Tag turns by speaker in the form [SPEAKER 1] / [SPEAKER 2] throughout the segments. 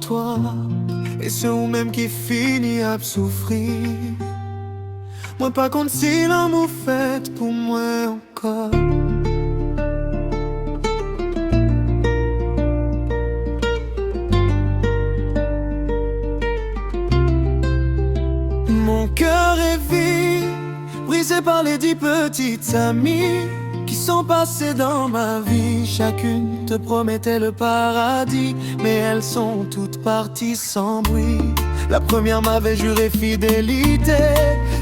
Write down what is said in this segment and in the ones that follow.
[SPEAKER 1] toi, et c'est ou même qui finit à souffrir. Moi pas contre si l'amour fait pour moi encore. Mon cœur est vide, brisé par les 10 petites amies qui sont passées dans ma vie. Chacune te promettait le paradis, mais elles sont toutes parties sans bruit. La première m'avait juré fidélité,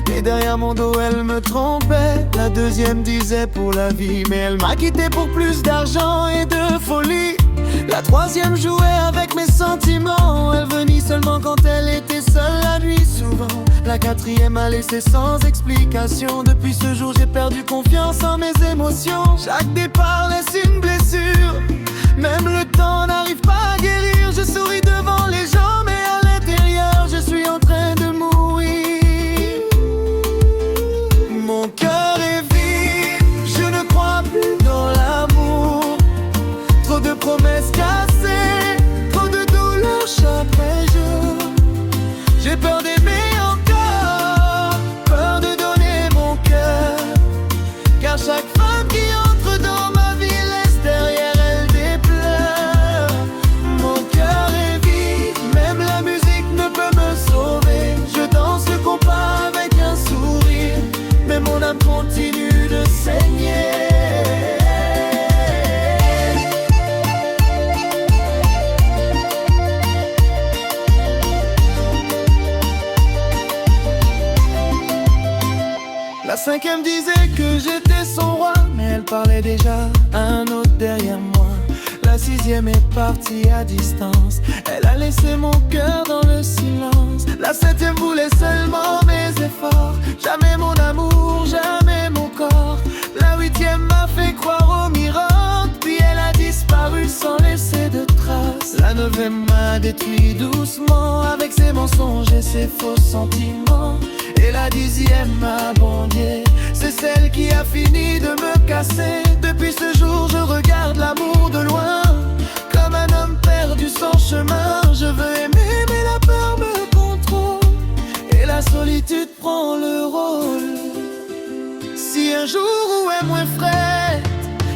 [SPEAKER 1] mais derrière mon dos elle me trompait. La deuxième disait pour la vie, mais elle m'a quitté pour plus d'argent et de folie. La troisième jouait avec mes sentiments, elle venait seulement quand elle était seule la nuit souvent. La quatrième m'a laissé sans explication. Depuis ce jour j'ai perdu confiance en mes émotions. Chaque départ laisse une blessure, même le temps n'arrive pas à guérir. Je souris devant les gens, mais à l'intérieur je suis en train de mourir. Mon cœur est vide, je ne crois plus dans l'amour. Trop de promesses cassées, trop de douleurs chaque jour. J'ai peur d'aimer encore, peur de donner mon cœur, car chaque femme qui entre dans ma vie laisse derrière elle des pleurs. Mon cœur est vide, même la musique ne peut me sauver. Je danse le compas avec un sourire, mais mon âme continue de saigner. La cinquième disait que j'étais son roi, mais elle parlait déjà à un autre derrière moi. La sixième est partie à distance, elle a laissé mon cœur dans le silence. La septième voulait seulement mes efforts, jamais mon amour, jamais mon corps. La huitième m'a fait croire aux miracles, puis elle a disparu sans laisser de traces. La neuvième m'a détruit doucement avec ses mensonges et ses faux sentiments. Et la dixième m'a abandonné, c'est celle qui a fini de me casser. Depuis ce jour je regarde l'amour de loin, comme un homme perdu sans chemin. Je veux aimer mais la peur me contrôle, et la solitude prend le rôle. Si un jour où est moins frais,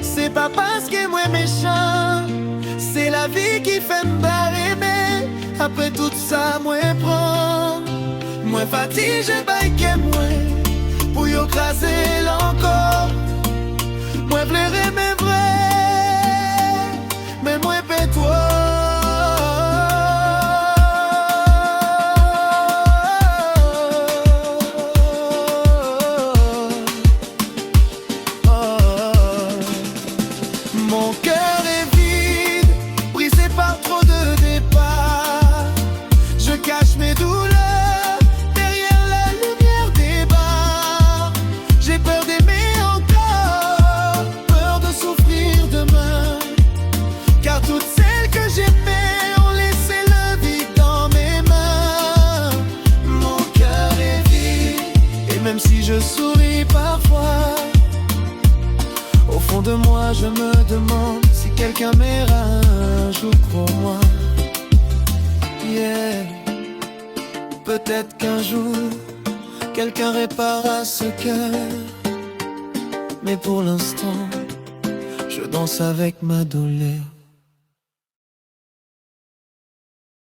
[SPEAKER 1] c'est pas parce qu'elle est moins méchant, c'est la vie qui fait me barrer. Mais après tout ça, moi prends, moi fatigué, baïke moi, pour y écraser l'encore. Moi pleurer mais vrai, mais moi paie-toi. Mon cœur est vide, brisé par trop de départs. Je cache mes douleurs derrière la lumière des bars. J'ai peur d'aimer encore, peur de souffrir demain, car toutes celles que j'aimais ont laissé le vide dans mes mains. Mon cœur est vide, et même si je souris parfois, au fond de moi je me demande si quelqu'un m'aimera un jour pour moi. Yeah. Peut-être qu'un jour quelqu'un réparera ce cœur, mais pour l'instant je danse avec ma douleur.